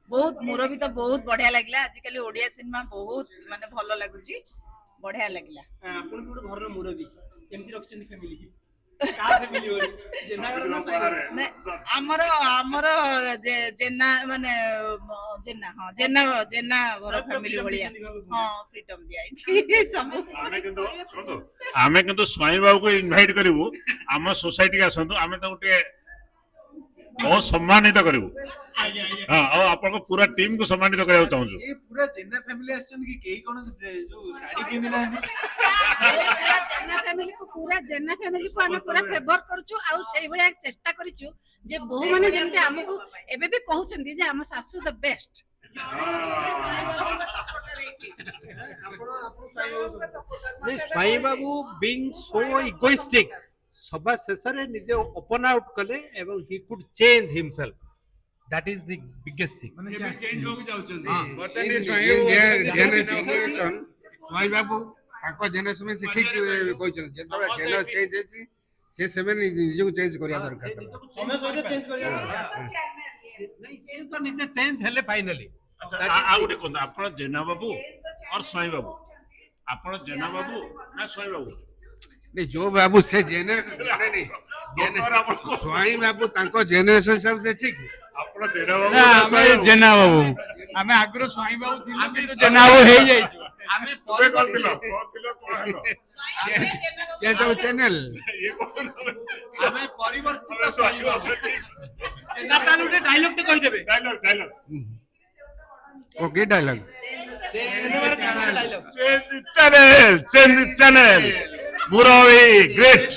बहुत मोर भी तो बहुत बढ़िया लगला आजिकल ओडिया सिनेमा बहुत माने भल लगुची बढ़िया लगला आपण कोड घर मुरबी केमती रखछन फैमिली की का फैमिली होरी जेना घर ना ने हमर हमर जेना माने जेना हां जेना जेना घर फैमिली बढ़िया हां फ्रीडम दिया छी सब आमे किंतु स्वामी बाबू को इनवाइट करिवु हम सोसाइटी के आसंतु आमे तो उठे बहुत सम्मानित करिवु हां और आपन को पूरा टीम को सम्मानित करया चाहू छु ये पूरा जेना फैमिली आछन की केही कोन जो साड़ी पिंदी ना जेना फैमिली को हम पूरा फेवर करछु आ सेही भलिया चेष्टा करिछु जे बहु माने जेमते हमको एबे भी कहउछंदी जे हम सासू द बेस्ट स्वाई बाबू बीइंग सो इगोइस्टिक सभा शेषरे निजे ओपन आउट कले एवं he could change himself that is the biggest thing माने चेंज हो जाउछन बर्तन जेनरेशन स्वाई बाबू ताको जेनरेशन में से ठीक कहछन जेतबा जेन चेंज हेची से सेवन निजे को चेंज करिया दरकार समय सहित चेंज करिया नहीं से तो निजे चेंज हेले फाइनली अच्छा आ गुटे कोन आपण जेना बाबू और स्वामी बाबू आपण जेना बाबू ना स्वामी बाबू नहीं जो बाबू से जेनरेशन नहीं स्वाई बाबू ताको जेनरेशन सब से ठीक आपण जेना बाबू ना जेना बाबू हमें आग्रो स्वामी बाबू थिलु किंतु जेना बाबू हे जाइछु हमें तबे कोन दिलो कोन हलो चेंज चैनल हमें परिवर्तित स्वाई बाबू जेना तालु उठे डायलॉग तो कहि देबे dialogue okay dialogue change channel मुरवी ग्रेट